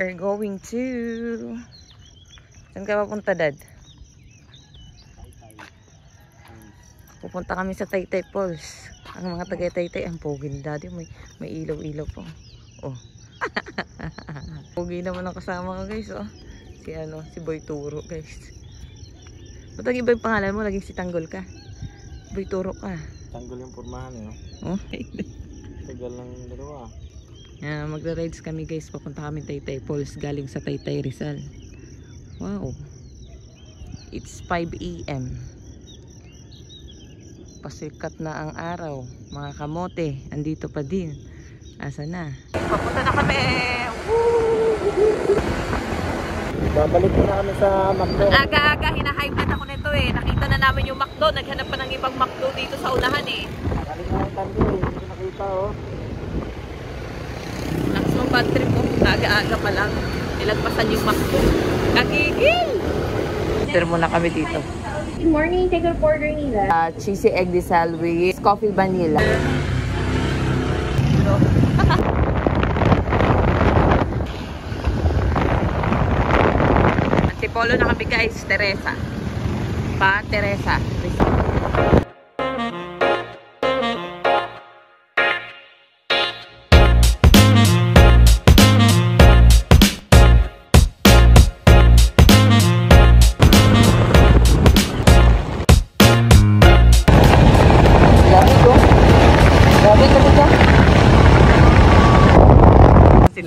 We're going to... Saan ka papunta, Dad? Pupunta kami sa Taytay Falls. Ang mga taga-Taytay, ang pogi ni Daddy. May ilaw-ilaw po. Oh. Pogi naman ang kasama ko, guys. Oh. Si Boy Turo, guys. Ba't ang iba yung pangalan mo? Laging si Tanggol ka. Boy Turo ka. Tanggol yung pormahan eh. Oh? Tagal ng dalawa. Magra-rides kami, guys. Papunta kami Taytay Falls galing sa Taytay Rizal. Wow. It's 5 AM. Pasikat na ang araw. Mga kamote, andito pa din. Asa na? Papunta na kami. Babalik na kami sa McDo. Aga-aga, hina-hype ako nito eh. Nakita na namin yung McDo. Naghanap pa ng ibang McDo dito sa unahan eh. Nakalimutan ko eh. Hindi ko nakita oh. Lakas ng bad trip ko. Aga-aga pa lang. Nilagpasan yung McDo. Kakigil! Enter muna kami dito. Good morning. Take a order nila. Cheesy egg disal with coffee vanilla. Antipolo na kami, guys. Teresa. Pa Teresa.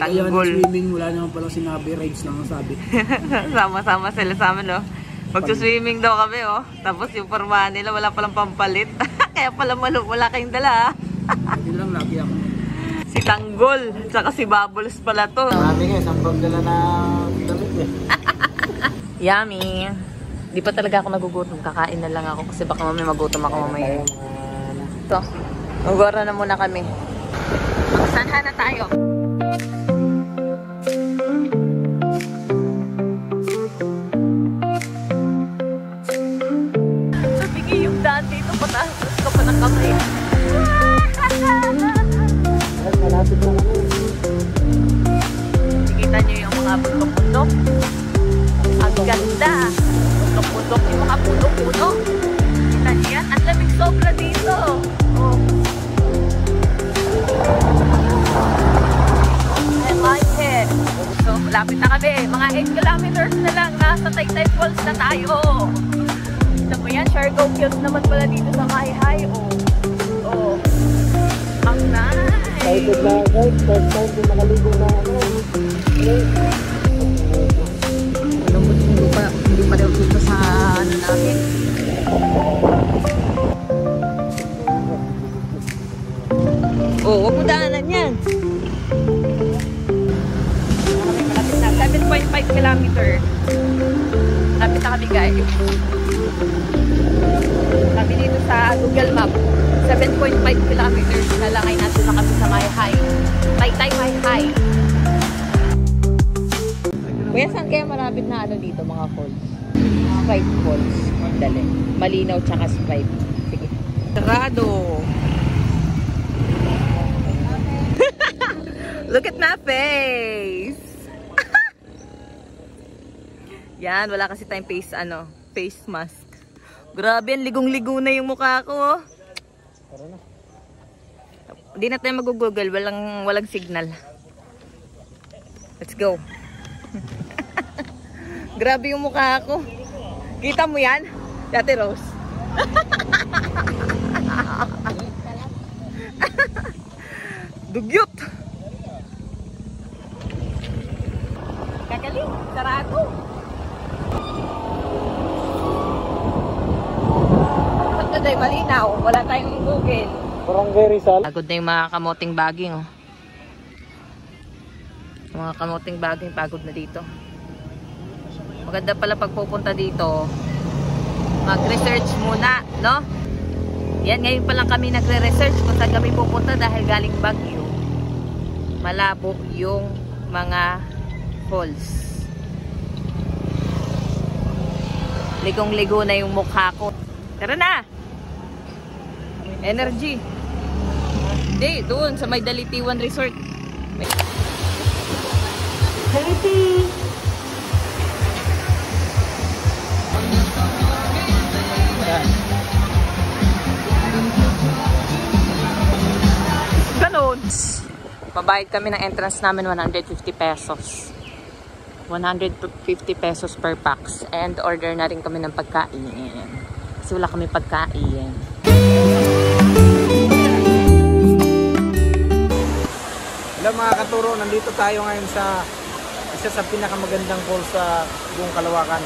Ayaw ng swimming, wala naman palang sinabi, rides lang ang sabi. Sama-sama sila sa amin, oh. Magsuswimming daw kami, oh. Tapos yung formahan nila, wala palang pampalit. Kaya pala wala kayong dala, Hindi lang lagi ako. Si Tanggol, tsaka si Bubbles pala to. Marami nga, isang pagdala na damit eh. Yummy. Di pa talaga ako nagugutom. Kakain na lang ako kasi baka mamaya magutom ako mamaya. Ito. Magora na muna kami. Magsanha na tayo. Sabigay yung daan dito. Pataas ka pa ng kamay. Malapit na kami. Nakikita nyo yung mga bundok-bundok. Ang ganda. Bundok-bundok yung mga puno-puno. Kita nyo yan? Ang lamig sobra dito. Oh. I like it. So, malapit na kami. Mga 8 kilometers na lang. Nasa Taytay Falls na tayo. Ito mo yan, Siargao Hills naman pala dito sa Mahihay. Oh. Ang nice. Excited na guys, first time din nakaligo na ako. Lambot yung lupa. Hindi pa daw dito sa ano namin. Oh, huwag mo daanan yan. Malapit na. 7.5 kilometer. Malapit na kami, guys. Kami dito sa Google Map. 7.5 kilometers. Nalangay natin na kami sa Mahihay. Taytay Mahihay. Kuya, saan kaya malapit na ano dito, mga falls? Sprite Falls. Dali. Malinaw tsaka Sprite. Sige. Sarado. Look at my face. Yan, wala kasi tayong face mask. Grabe, ligong-ligo na yung mukha ko. Oh. Hindi na tayo mag-google, walang signal. Let's go. Grabe yung mukha ko. Kita mo yan? Dati Rose. Dugyot. Kagaling, sarado. ay malinaw. Wala tayong Google. Barangay Rizal. Pagod na yung mga kamoting baging, oh. Mga kamoting baging, pagod na dito. Maganda pala pagpupunta dito, mag-research muna, no? Yan, ngayon pa lang kami nagre-research kung saan kami pupunta dahil galing Baguio. Malabo yung mga falls. Ligong-ligo na yung mukha ko. Tara na! Energy! Hindi, doon sa may Dalitiwan Resort. Daliti! Ganon! Pabayad kami ng entrance namin 150 pesos. 150 pesos per pax. And order na rin kami ng pagkain. Kasi wala kami pagkain. Hello mga katuro, nandito tayo ngayon sa isa sa pinakamagandang falls sa buong Kalawakan.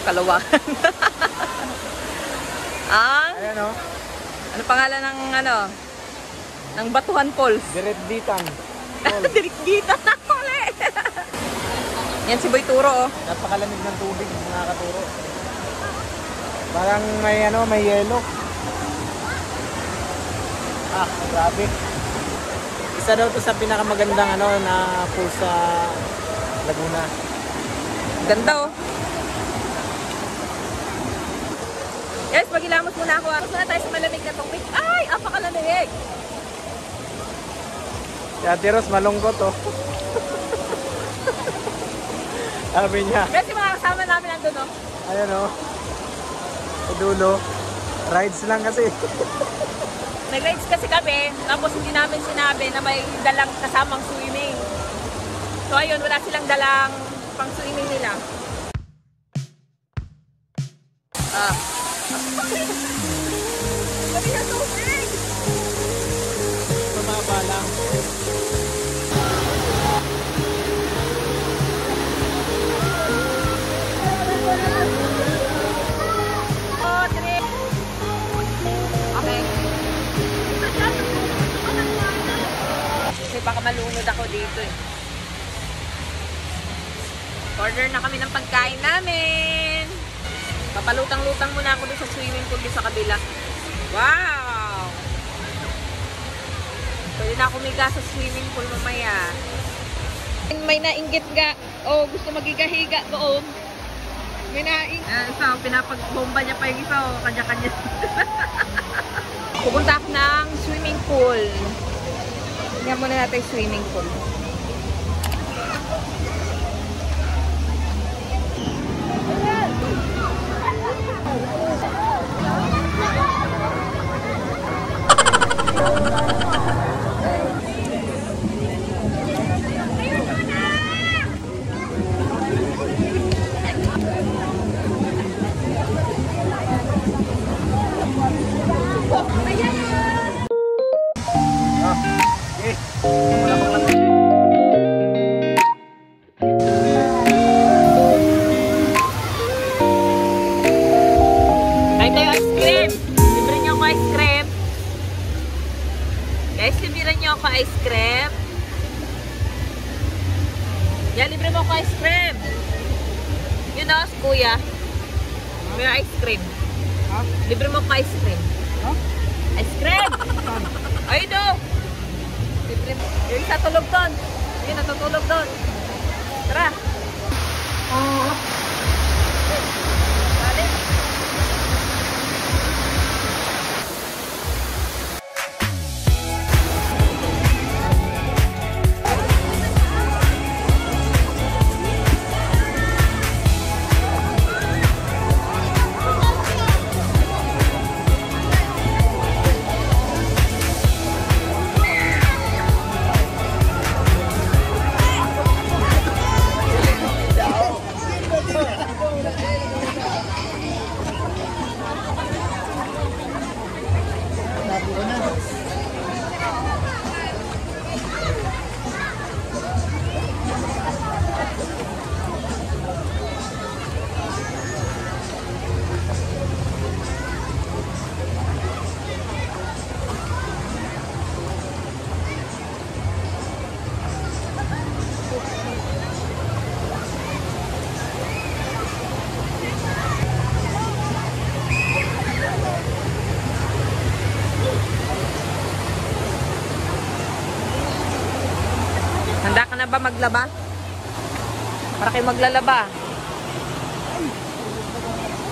Kalawakan. Ayan o. Ano pangalan ng ng Batuhan Falls? Diretditan. Dirikgitan na kuli. Yan si Boy Turo, oh. Napakalamig ng tubig mga katuro. Parang may yelo. Grabe. Isa daw to sa pinakamagandang na pool sa Laguna. Ganda, oh. Yes, magilamos muna ako. Tapos na tayo sa malamig na tubig. Ay, apakalamig. Si Ate Ros, malungkot oh. Sabi niya. Kasi mga kasama namin nandun, oh. Ayan oh. Sa dulo. Rides lang kasi. Nag-rides kasi kami, tapos hindi namin sinabi na may dalang kasamang swimming. So ayun, wala silang dalang pang swimming nila. Sabi na tubig! Tumaba lang. Oh, three. Okay. Kasi baka malunod ako dito eh. Order na kami ng pagkain namin. Papalutang-lutang muna ako doon sa swimming pool sa kabila. Wow! Pwede na ako miga sa swimming pool mamaya. May nainggit ga. Oh, gusto magigahiga doon. May nainggit. Isa, pinapagbomba niya pa yung isa. Oh, kanya-kanya. Pupunta ako ng swimming pool. Tingnan muna natin yung swimming pool. Guys, libre niyo ako ice cream. Yeah, libre mo ako ice cream. You know, kuya. May ice cream. Huh? Libre mo ako ice cream. Huh? Ice cream! Ay, do! Libre mo. Yung isa tulog doon. Yung natutulog doon. Tara. Balik. ba maglaba? Para kayo maglalaba.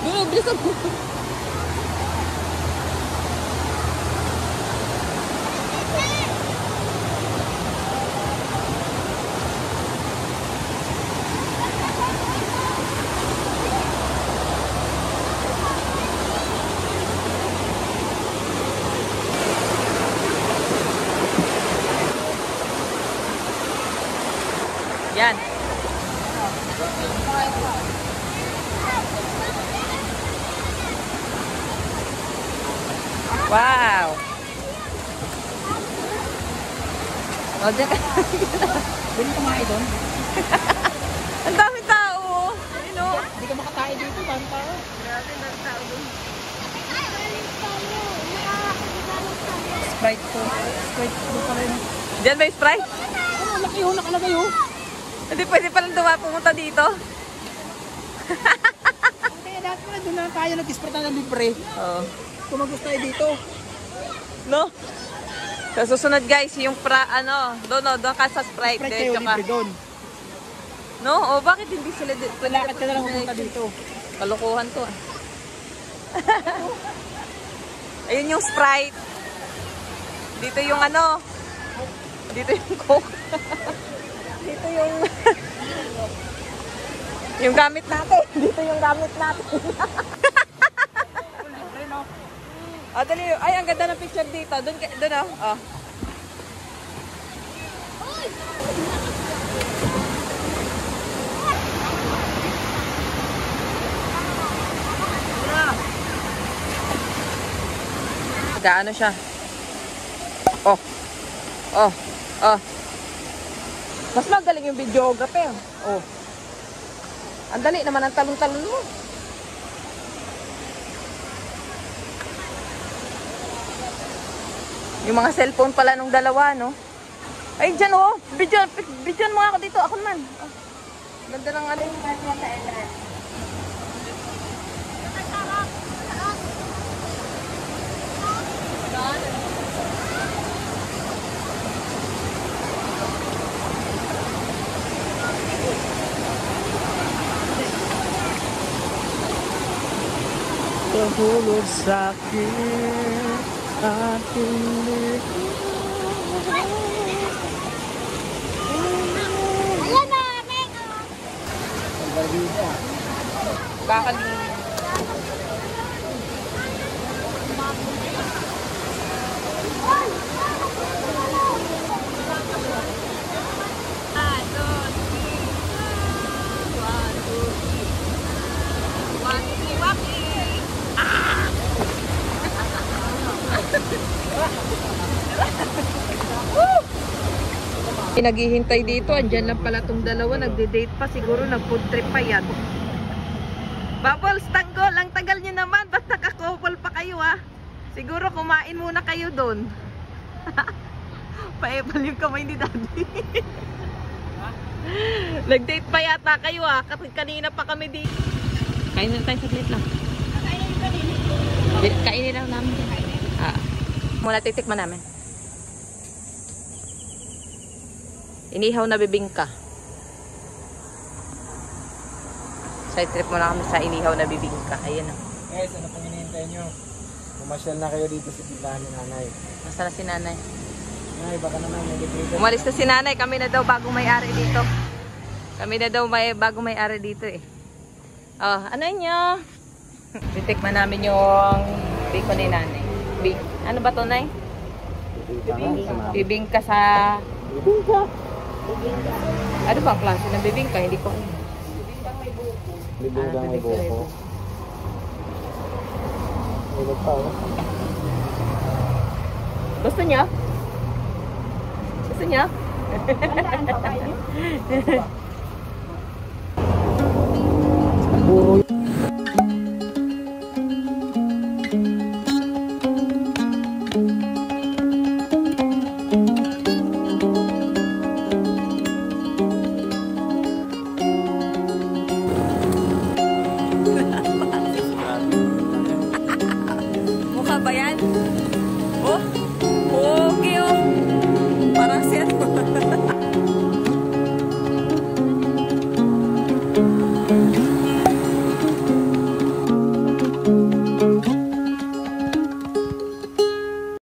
Bilisan mo. Yan. Wow. O, dyan ka. Pwede kumain doon? Ang dami tao. Ayun o. Hindi ka makatae dito, dami tao. Grabe, dami tao doon. Sprite po. Sprite po pala yun. Diyan ba yung Sprite? Oh, laki ho, nakalagay ho. Hindi pwede palang pumunta dito. Kaya dati pala doon na tayo nag-sprite na libre. Oo. Kung magusto tayo dito. No? Sa susunod guys, yung doon ka sa Sprite. Sprite kayo libre doon. No? O bakit hindi sila dito? Lakad ka na lang pumunta dito. Kalukuhan to. Ayun yung Sprite. Dito yung dito yung Coke. Dito yung yung gamit natin. Dito yung gamit natin. Dali. Ay, ang ganda ng picture dito. Doon oh. Gaano siya? Oh. Mas magaling yung videographer. Oh. Ang dali naman ang talon-talon mo. Yung mga cellphone pala nung dalawa, no? Ay, dyan oh. Bidyan mo ako dito. Ako naman. Oh. Ganda ng Nahulog sa'kin aking likha. Kakalimutan. Naghihintay dito, andyan lang pala tong dalawa, nagde-date pa, siguro nag-food trip pa yan. Bubbles, tanggol, ang tagal nyo naman, ba't nakakopol pa kayo Siguro kumain muna kayo doon. Paebal yung kamay ni Daddy. Nag-date pa yata kayo kanina pa kami dito. Kainin na tayo saglit lang. Kainin lang namin. Muna titikman namin. Inihaw na bibingka. Side trip muna kami sa inihaw na bibingka. Ayan na. Guys, ano pang hinihintay nyo? Pumasyal na kayo dito sa tindahan ni nanay. Nasaan na si nanay? Nanay, baka naman may libre. Umalis na si nanay. Kami na daw bagong may-ari dito. Kami na daw bagong may-ari dito eh. Oh, ano nyo? Titikman namin yung bacon ni nanay. Ano ba to, nay? Bibingka sa... Bibingka. Ano ba ang klase ng bibingka? Hindi ko alam. Bibingka may buko. Ilog pa Gusto niya? Gusto niya? Puro Mukha ba yan? Oh?